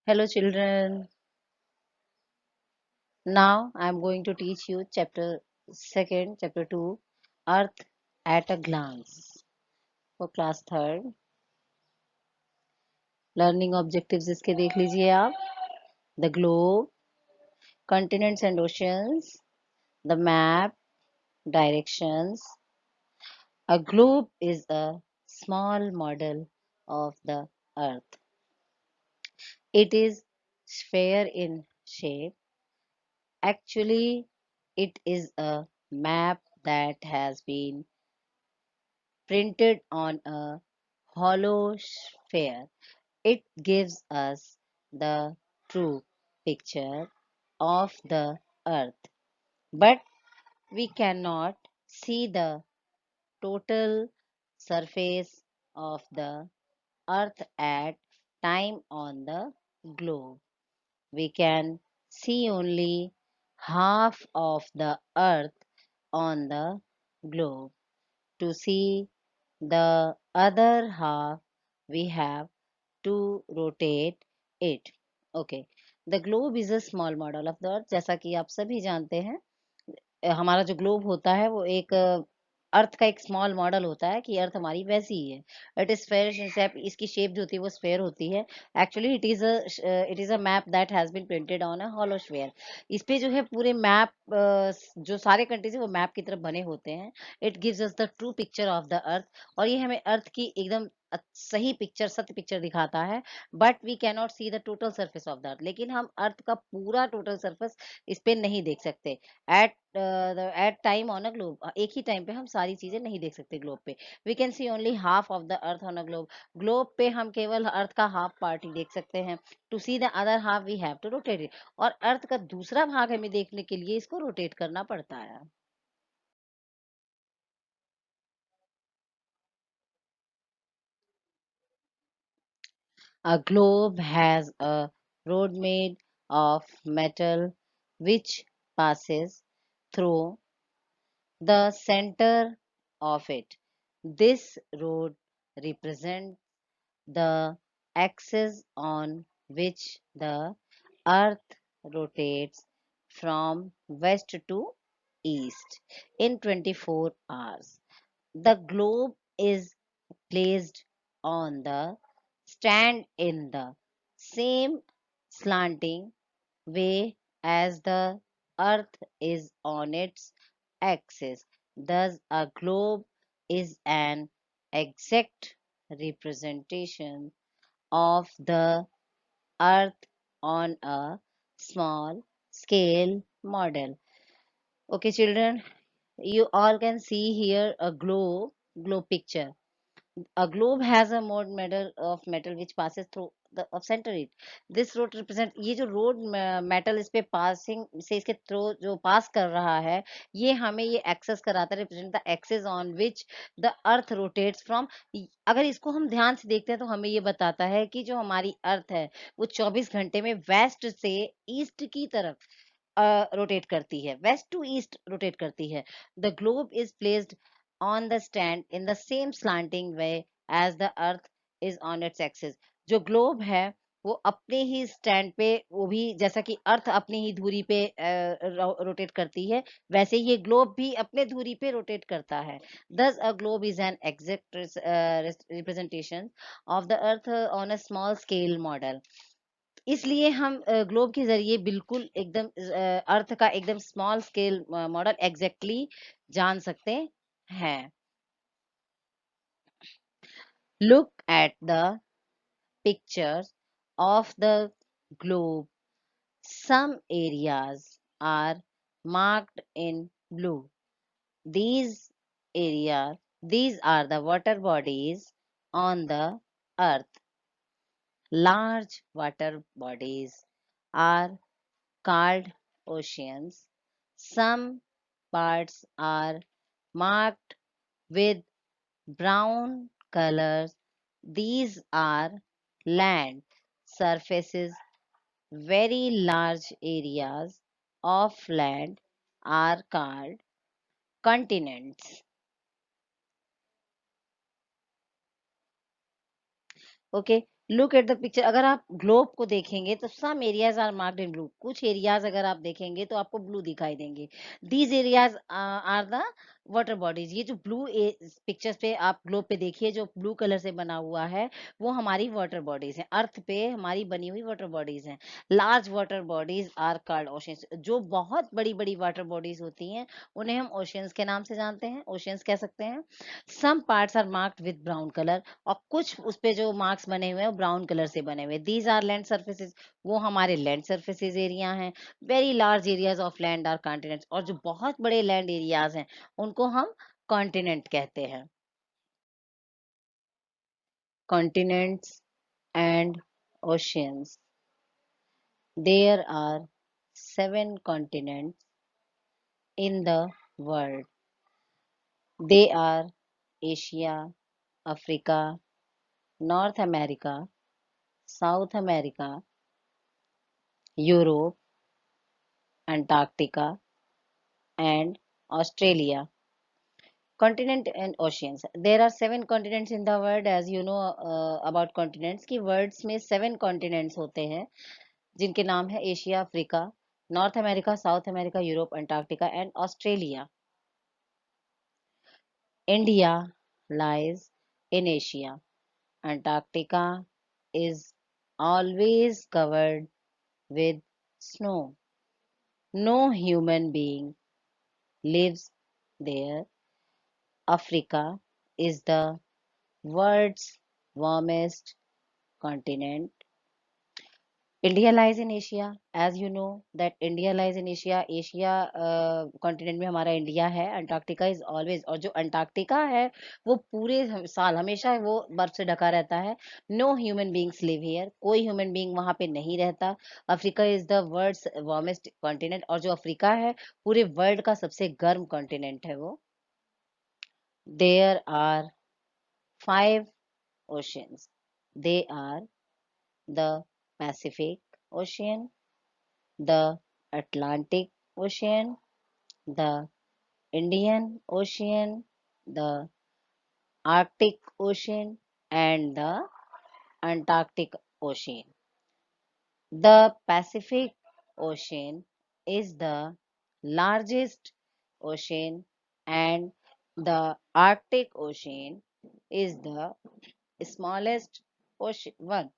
Hello, children. Now I am going to teach you chapter 2, Earth at a Glance for class third. Learning objectives इसके देख लीजिए आप. The globe, continents and oceans, the map, directions. A globe is a small model of the Earth. It is sphere in shape. Actually, it is a map that has been printed on a hollow sphere. It gives us the true picture of the earth, but we cannot see the total surface of the earth at time on the globe. We can see only half of the earth on the globe. To see the other half, we have to rotate it. Okay. The globe is a small model of the earth. जैसा कि आप सभी जानते हैं, हमारा जो globe होता है वो एक अर्थ का एक स्मॉल मॉडल होता है कि अर्थ हमारी वैसी ही है. It is sphere shape. इसकी शेप जो होती है वो स्फेयर होती है. Actually it is a map that has been printed on a hollow sphere. इस पे जो है पूरे मैप, जो सारे कंट्रीज है वो मैप की तरफ बने होते हैं. It gives us the true picture of the अर्थ. और ये हमें अर्थ की एकदम सही पिक्चर, सत्य पिक्चर दिखाता है. But we cannot see the total surface of the earth. लेकिन हम अर्थ का पूरा टोटल सर्फेस इस पे नहीं देख सकते. At at time on a globe, एक ही टाइम पे हम सारी चीजें नहीं देख सकते ग्लोब पे. We can see only half of the earth on a globe. Globe पे हम केवल अर्थ का हाफ पार्ट ही देख सकते हैं. To see the other half we have to rotate it. और अर्थ का दूसरा भाग हमें देखने के लिए इसको रोटेट करना पड़ता है. A globe has a road made of metal which passes through the center of it. This road represents the axis on which the earth rotates from west to east in 24 hours. The globe is placed on the stand in the same slanting way as the earth is on its axis. Thus, a globe is an exact representation of the earth on a small scale model. Okay, children, you all can see here a globe picture. A globe has a mode metal of metal which passes through the of center it. This road represent, ये जो road metal इस पे passing से इसके through जो पास कर रहा है, ये हमें ये एक्सेस कराता है. Represent the axis on which the earth rotates from. अगर इसको हम ध्यान से देखते हैं तो हमें ये बताता है कि जो हमारी अर्थ है वो 24 घंटे में वेस्ट से ईस्ट की तरफ रोटेट करती है. वेस्ट टू ईस्ट रोटेट करती है. The globe is placed on the stand in the same slanting way as the earth is on its axis. जो ग्लोब है वो अपने ही स्टैंड पे, वो भी जैसा कि अर्थ अपनी ही धुरी पे रोटेट करती है, वैसे ही ये ग्लोब भी अपने धुरी पे रोटेट करता है. Thus a globe is an exact representation of the earth on a small scale model. इसलिए हम ग्लोब के जरिए बिल्कुल एकदम अर्थ का एकदम स्मॉल स्केल मॉडल एग्जैक्टली जान सकते हैं. Look at the pictures of the globe. Some areas are marked in blue. These these are the water bodies on the earth. Large water bodies are called oceans. Some parts are marked with brown colors. These are land surfaces. Very large areas of land are called continents. Okay, look at the picture, अगर आप globe को देखेंगे तो some areas are marked in blue, कुछ areas अगर आप देखेंगे तो आपको ब्लू दिखाई देंगे। These areas are the water bodies. ये जो ब्लू पिक्चर्स पे आप ग्लोब पे देखिए, जो ब्लू कलर से बना हुआ है, वो हमारी वाटर बॉडीज हैं, अर्थ पे हमारी बनी हुई वाटर बॉडीज हैं। Large water bodies are called oceans. जो बहुत बड़ी बड़ी वाटर बॉडीज होती हैं उन्हें हम ओशियंस के नाम से जानते हैं, ओशियंस कह सकते हैं। Some parts are marked with brown colour, और कुछ उस पे जो मार्क्स बने हुए हैं वो ब्राउन कलर से बने हुए हैं। दीज आर लैंड सर्फेसेज, वो हमारे लैंड सर्फेसेज एरिया हैं। Very large areas of land are continents, और जो बहुत बड़े लैंड एरियाज हैं उनको हम कॉन्टिनेंट कहते हैं। Continents and oceans, there are 7 continents in the world. They are Asia, Africa, North America, South America, Europe, Antarctica, and Australia. Continent and oceans. There are 7 continents in the world. As you know about continents, कि words में 7 continents होते हैं, जिनके नाम है Asia, Africa, north America, south America, Europe, Antarctica and Australia. India lies in Asia. Antarctica is always covered with snow. No human being lives there. Africa is the world's warmest continent. India lies in Asia. As you know that India lies in Asia. Asia continent में हमारा India है। Antarctica is always, और जो Antarctica है वो पूरे साल हमेशा वो बर्फ से ढका रहता है। No human beings live here, कोई ह्यूमन बींग वहां पे नहीं रहता। Africa is the world's warmest continent, और जो अफ्रीका है पूरे वर्ल्ड का सबसे गर्म कॉन्टिनेंट है वो। There are 5 oceans. They are the Pacific Ocean, the Atlantic Ocean, the Indian Ocean, the Arctic Ocean, and the Antarctic Ocean. The Pacific Ocean is the largest ocean, and the Arctic Ocean is the smallest ocean one.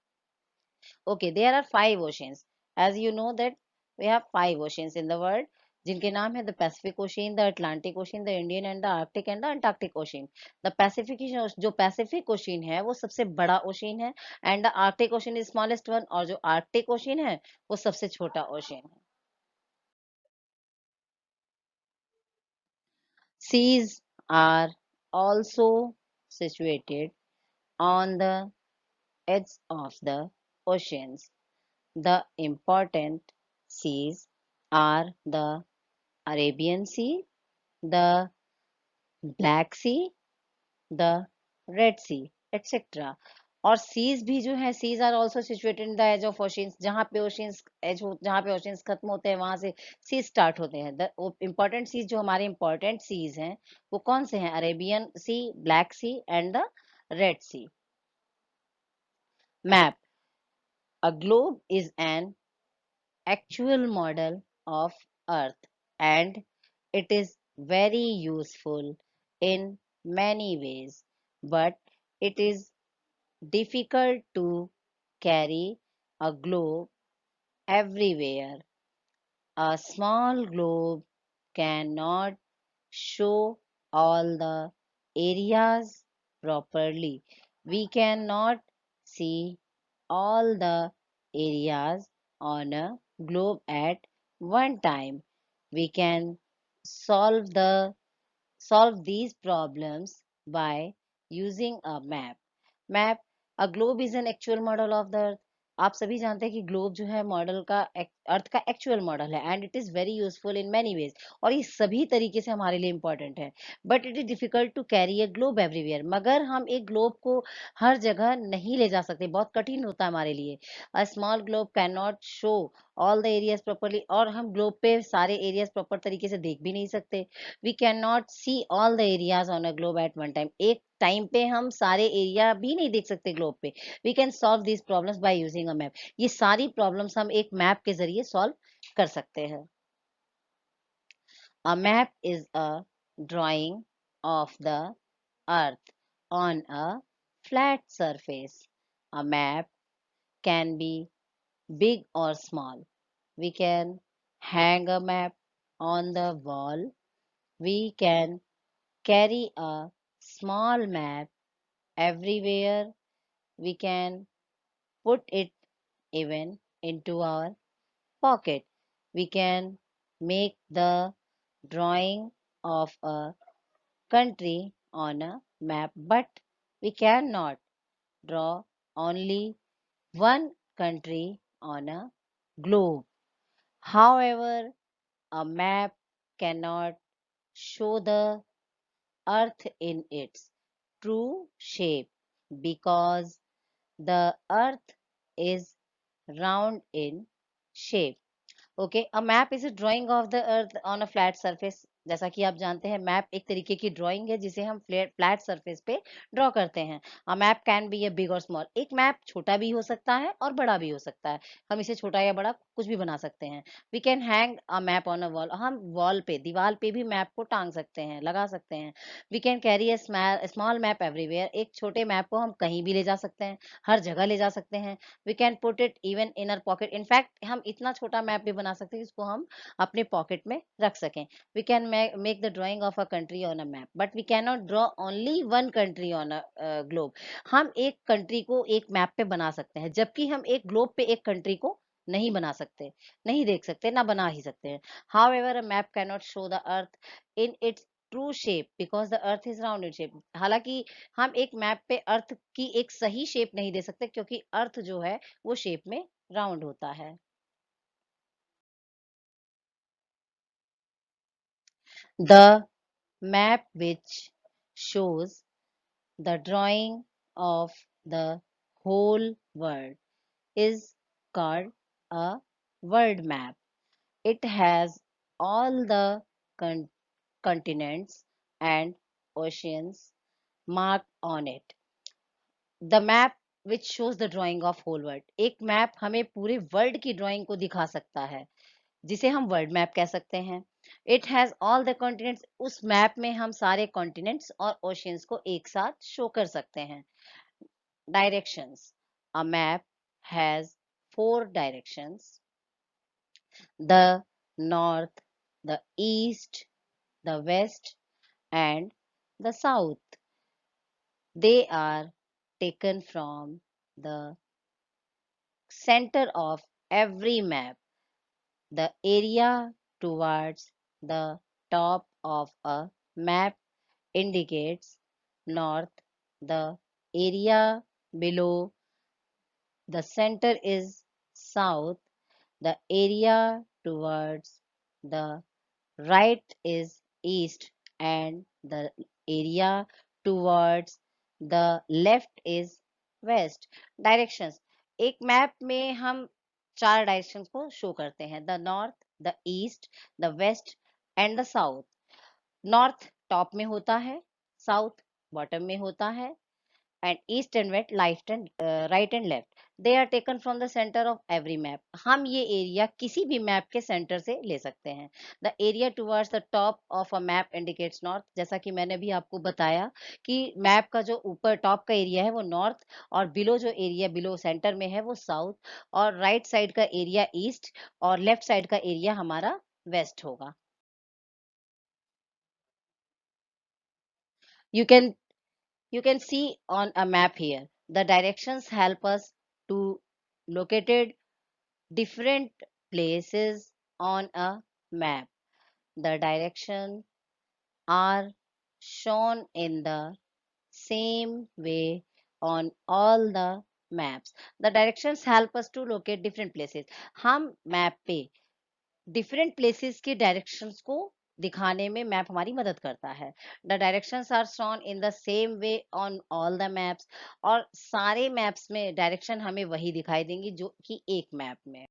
Okay, there are 5 oceans. As you know that we have 5 oceans in the world, जिनके नाम है the Pacific Ocean, the Atlantic Ocean, the Indian and the Arctic and the Antarctic Ocean. The Pacific जो Pacific Ocean है वो सबसे बड़ा ocean है, and the Arctic Ocean is smallest one, और जो Arctic Ocean है वो सबसे छोटा ocean है. Seas are also situated on the edge of the oceans. The important seas are the Arabian Sea, the Black Sea, the Red Sea, etc. और seas भी जो है, seas are also situated in the edge of oceans, जहाँ पे oceans as हो, जहाँ पे oceans खत्म होते हैं वहां से सीज स्टार्ट होते हैं। द इम्पोर्टेंट सीज, जो हमारे इम्पोर्टेंट सीज हैं वो कौन से हैं? Arabian Sea, Black Sea and the Red Sea. Map. A globe is an actual model of Earth, and it is very useful in many ways, but it is difficult to carry a globe everywhere. A small globe cannot show all the areas properly. We cannot see all the areas on a globe at one time. We can solve these problems by using a map. Map. A globe is an actual model of the अर्थ। आप सभी जानते हैं कि globe जो है model का, earth का actual model है, and it is very useful in many ways, और ये सभी तरीके से हमारे लिए इंपॉर्टेंट है। But it is difficult to carry a globe everywhere, मगर हम एक ग्लोब को हर जगह नहीं ले जा सकते, बहुत कठिन होता है हमारे लिए। A small globe can not show all the areas properly, और हम globe पे सारे areas proper तरीके से देख भी नहीं सकते. We cannot see all the areas on a globe at one time. एक टाइम पे हम सारे एरिया भी नहीं देख सकते ग्लोब पे. We can solve these problems by using a map. ये सारी प्रॉब्लम्स हम एक मैप के जरिए सॉल्व कर सकते हैं. A map is a drawing of the earth on a flat surface. A map can be big or small. We can hang a map on the wall. We can carry a small map everywhere. We can put it even into our pocket. We can make the drawing of a country on a map, but we cannot draw only one country on a globe. However, a map cannot show the earth in its true shape because the earth is round in shape. Okay, a map is a drying of the earth on a flat surface. जैसा कि आप जानते हैं map एक तरीके की drawing है जिसे हम फ्लैट सरफेस पे ड्रॉ करते हैं. A map can be a big और स्मॉल. एक मैप छोटा भी हो सकता है और बड़ा भी हो सकता है. हम इसे छोटा या बड़ा कुछ भी बना सकते हैं. We can hang a map on a wall. हम वॉल पे दीवार पे भी मैप को टांग सकते हैं, लगा सकते हैं. We can carry a small map everywhere. एक छोटे मैप को हम कहीं भी ले जा सकते हैं, हर जगह ले जा सकते हैं. We can put it even in our pocket. In fact हम इतना छोटा मैप भी बना सकते हैं जिसको हम अपने पॉकेट में रख सकें. We can make the drawing of a country on a map, but we can not draw only one country on a globe. हम एक कंट्री को एक मैप पे बना सकते हैं, जबकि हम एक ग्लोब पे एक कंट्री को नहीं बना सकते, नहीं देख सकते, ना बना ही सकते हैं. However, a map cannot show the earth in its true shape because the earth is round in shape. हालांकि हम एक मैप पे अर्थ की एक सही शेप नहीं दे सकते क्योंकि अर्थ जो है वो शेप में राउंड होता है. The map which shows the drawing of the whole world is called a world map. It has all the continents and oceans marked on it. The map which shows the drawing of whole world. एक map हमें पूरे world की drawing को दिखा सकता है जिसे हम वर्ल्ड मैप कह सकते हैं. It has all the continents. उस मैप में हम सारे कॉन्टिनेंट्स और ओशियंस को एक साथ शो कर सकते हैं. Directions. A map has 4 directions: the north, the east, the west and the south. They are taken from the center of every map. The area towards the top of a map indicates north. The area below the center is south. The area towards the right is east, and the area towards the left is west. Directions. एक map में हम 4 directions को show करते हैं: the north, the east, the west and the south. North top में होता है, south bottom में होता है, and east and west, left and right and left. They are taken from the center of every map. हम ये area किसी भी मैप के सेंटर से ले सकते हैं. The area towards the top of a map indicates north. जैसा कि मैंने भी आपको बताया कि मैप का जो ऊपर टॉप का एरिया है वो नॉर्थ, और बिलो जो एरिया बिलो सेंटर में है वो साउथ, और राइट साइड का एरिया ईस्ट, और लेफ्ट साइड का एरिया हमारा वेस्ट होगा. You can You can see on a map here. The directions help us to locate different places on a map. The directions are shown in the same way on all the maps. The directions help us to locate different places. हम map पे different places के directions को दिखाने में map हमारी मदद करता है. The directions are shown in the same way on all the maps. और सारे मैप्स में डायरेक्शन हमें वही दिखाई देंगी जो कि एक मैप में